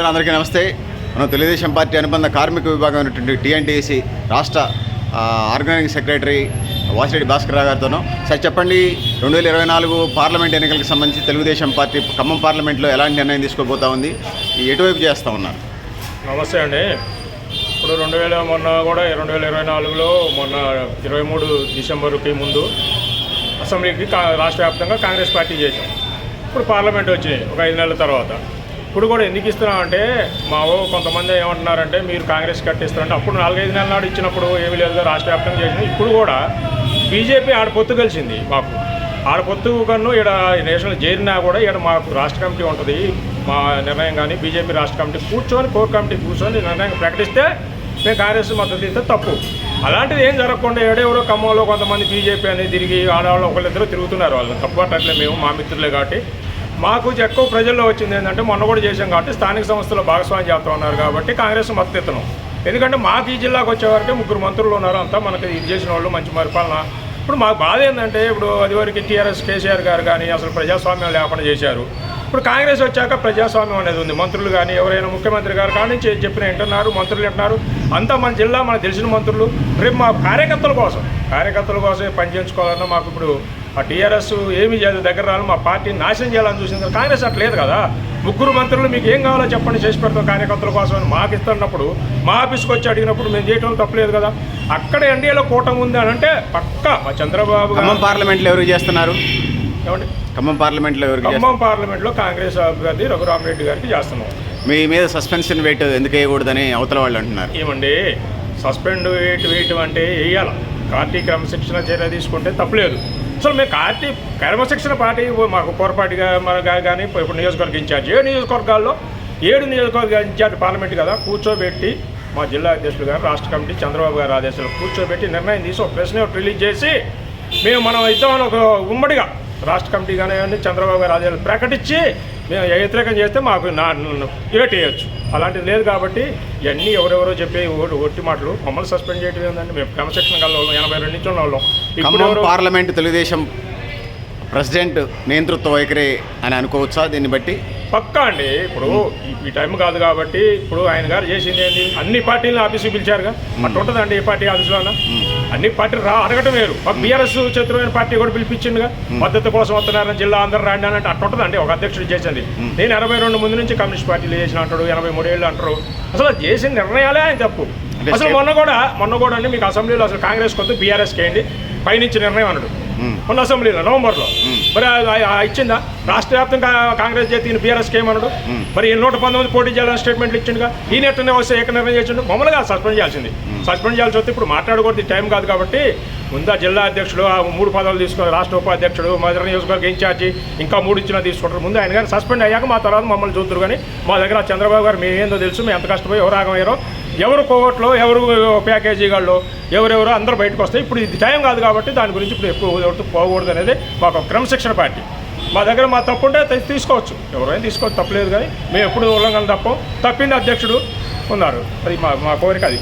అందరికీ నమస్తే. మనం తెలుగుదేశం పార్టీ అనుబంధ కార్మిక విభాగం అయినటువంటి టీఎన్టీసీ రాష్ట్ర ఆర్గనైజింగ్ సెక్రటరీ వాసిరెడ్డి భాస్కర్ గారితోనూ సార్ చెప్పండి, 2024 పార్లమెంట్ ఎన్నికలకు సంబంధించి తెలుగుదేశం పార్టీ ఖమ్మం పార్లమెంట్లో ఎలాంటి నిర్ణయం తీసుకోబోతా ఉంది, ఎటువైపు చేస్తూ ఉన్నారు? నమస్తే అండి. ఇప్పుడు 2024లో మొన్న 23 డిసెంబర్కి ముందు అసెంబ్లీకి రాష్ట్ర వ్యాప్తంగా కాంగ్రెస్ పార్టీ చేసాం. ఇప్పుడు పార్లమెంట్ వచ్చినాయి ఒక 5 నెలల తర్వాత. ఇప్పుడు కూడా ఎందుకు ఇస్తున్నామంటే కొంతమంది ఏమంటున్నారంటే మీరు కాంగ్రెస్ కట్టిస్తారంటే అప్పుడు 4-5 నెలల నాడు ఇచ్చినప్పుడు ఏమీ లేదు, రాష్ట్ర వ్యాప్తంగా చేసినాం. ఇప్పుడు కూడా బీజేపీ ఆడపొత్తు కలిసింది. మాకు ఆడపొత్తు కన్ను ఇక్కడ నేషనల్ చేరినా కూడా ఇక్కడ మాకు రాష్ట్ర కమిటీ ఉంటుంది. మా నిర్ణయం కానీ బీజేపీ రాష్ట్ర కమిటీ కూర్చొని కోర్ కమిటీ కూర్చొని నిర్ణయం ప్రకటిస్తే మేము కాంగ్రెస్ మద్దతు ఇస్తే తప్పు. అలాంటిది ఏం జరగకుండా ఎవరెవరో ఖమ్మంలో కొంతమంది బీజేపీ అనేది తిరిగి ఆడవాళ్ళు ఒకళ్ళిద్దరూ తిరుగుతున్నారు. వాళ్ళు తప్పు అట్లే మేము మా మిత్రులే కాబట్టి మాకు ఎక్కువ ప్రజల్లో వచ్చింది ఏంటంటే మొన్న కూడా చేసాం కాబట్టి స్థానిక సంస్థలు భాగస్వామ్యం చేస్తూ ఉన్నారు కాబట్టి కాంగ్రెస్ మద్దతు ఇస్తున్నాం. ఎందుకంటే మాకు ఈ జిల్లాకు వచ్చేవారికి 3 మంత్రులు ఉన్నారు, అంతా మనకి ఇది చేసిన వాళ్ళు మంచి పరిపాలన. ఇప్పుడు మాకు బాధ ఏంటంటే ఇప్పుడు అదివరకు టీఆర్ఎస్ కేసీఆర్ గారు కానీ అసలు ప్రజాస్వామ్యం లేకుండా చేశారు. ఇప్పుడు కాంగ్రెస్ వచ్చాక ప్రజాస్వామ్యం అనేది ఉంది. మంత్రులు కానీ ఎవరైనా ముఖ్యమంత్రి గారు కానీ చెప్పిన వింటున్నారు, మంత్రులు వింటున్నారు. అంతా మన జిల్లా మనకు తెలిసిన మంత్రులు. రేపు మా కార్యకర్తల కోసమే పనిచేయించుకోవాలన్నా మాకు ఇప్పుడు ఆ టీఆర్ఎస్ ఏమి చేయాలి దగ్గర రాలి మా పార్టీని నాశనం చేయాలని చూసింది. కాంగ్రెస్ అట్లా లేదు కదా. 3 మంత్రులు మీకు ఏం కావాలో చెప్పండి చేసి పెడతాం కార్యకర్తల కోసం అని మాకు ఇస్తున్నప్పుడు మా ఆఫీస్కి వచ్చి అడిగినప్పుడు మేము చేయటం తప్పలేదు కదా. అక్కడ ఎన్డీఏలో కూటమి ఉంది అని అంటే పక్కా మా చంద్రబాబు ఖమ్మం పార్లమెంట్లో ఎవరు చేస్తున్నారు? ఏమండి ఖమ్మం పార్లమెంట్లో కాంగ్రెస్ అభ్యర్థి రఘురామరెడ్డి గారికి చేస్తున్నాం. మీ మీద సస్పెన్షన్ వెయిట్ ఎందుకు వేయకూడదని అవతల వాళ్ళు అంటున్నారు. ఏమండి సస్పెండ్ వేయటం అంటే వేయాలి. పార్టీ క్రమశిక్షణ చర్య తీసుకుంటే తప్పలేదు. అసలు మేము పార్టీ క్రమశిక్షణ పార్టీ మాకు పొరపాటుగా కానీ ఇప్పుడు నియోజకవర్గ ఇన్ఛార్జ్ 7 నియోజకవర్గాల్లో 7 నియోజకవర్గ ఇన్ఛార్జ్ పార్లమెంట్ కదా కూర్చోబెట్టి మా జిల్లా అధ్యక్షులు గారు రాష్ట్ర కమిటీ చంద్రబాబు గారు ఆదేశాలు కూర్చోబెట్టి నిర్ణయం తీసి ఒక ప్రెస్ నోట్ రిలీజ్ చేసి మనం ఇద్దామని ఒక ఉమ్మడిగా రాష్ట్ర కమిటీ కానీ చంద్రబాబు గారు ఆదేశాలు ప్రకటించి మేము వ్యతిరేకం చేస్తే మాకు వేయచ్చు. అలాంటిది లేదు కాబట్టి ఇవన్నీ ఎవరెవరో చెప్పే ఒట్టి మాటలు. మమ్మల్ని సస్పెండ్ చేయడం ఏంటంటే మేము క్రమశిక్షణ గల వాళ్ళం 82 నుంచి ఉన్న వాళ్ళం. ఇప్పుడు పార్లమెంట్ తెలుగుదేశం ప్రెసిడెంట్ నేతృత్వ వైఖరి అని అనుకోవచ్చా? దీన్ని బట్టి పక్కా అండి. ఇప్పుడు ఈ టైం కాదు కాబట్టి ఇప్పుడు ఆయన గారు చేసింది ఏంటి, అన్ని పార్టీలను ఆఫీసుకి పిలిచారుగా. అట్లా ఉంటుందండి ఏ పార్టీ ఆఫీసులోనా. అన్ని పార్టీలు అడగటం వేరు. బీఆర్ఎస్ చతురమైన పార్టీ కూడా పిలిపించిందిగా మద్దతు కోసం వస్తున్నారని జిల్లా అందరూ రాండి అని అంటే అట్లా ఉంటుందండి ఒక అధ్యక్షుడు చేసింది. నేను 82 ముందు నుంచి కమ్యూనిస్ట్ పార్టీలు చేసిన అంటాడు, 83 ఏళ్ళు అంటారు. అసలు చేసిన నిర్ణయాలే ఆయన తప్పు. అసలు మొన్న కూడా అండి మీకు అసెంబ్లీలో అసలు కాంగ్రెస్ కొద్ది బీఆర్ఎస్కి వేయండి పైనుంచి నిర్ణయం అన్నాడు మొన్న అసెంబ్లీలో నవంబర్లో. మరి ఇచ్చిందా? రాష్ట్ర వ్యాప్తంగా కాంగ్రెస్ చేతి బీఆర్ఎస్కి ఏమన్నాడు? మరి 119 పోటీ చేయాలని స్టేట్మెంట్లు ఇచ్చిండుగా. ఈయన ఎట్లనే వస్తే ఏక నిర్ణయం చేసిండు. మమ్మల్ని సస్పెండ్ చేయాల్సి వస్తే ఇప్పుడు మాట్లాడకూడదు, టైం కాదు కాబట్టి ముందా జిల్లా అధ్యక్షుడు 3 పదవులు తీసుకుని రాష్ట్ర ఉపాధ్యక్షుడు మధుర నియోజకవర్గ ఇన్ఛార్జి ఇంకా 3 ఇచ్చినా తీసుకుంటారు. ముందు ఆయన కానీ సస్పెండ్ అయ్యాక మా తర్వాత మమ్మల్ని చూద్దరు. కానీ మా దగ్గర చంద్రబాబు గారు మేమేందో తెలుసు, మేము ఎంత కష్టపోయి ఎవరు ఆగమయ్యారో, ఎవరు కోవట్లో ఎవరు ప్యాకేజీగాళ్ళు ఎవరెవరో అందరూ బయటకు వస్తాయి. ఇప్పుడు ఇది టైం కాదు కాబట్టి దాని గురించి ఇప్పుడు ఎక్కువ పోకూడదు అనేది మాకు క్రమశిక్షణ పార్టీ. మా దగ్గర మా తప్పు ఉంటే తీసుకోవచ్చు, ఎవరైనా తీసుకోవచ్చు, తప్పలేదు. కానీ మేము ఎప్పుడు ఉల్లంఘన తప్పింది అధ్యక్షుడు ఉన్నారు. అది మా కోరిక అది.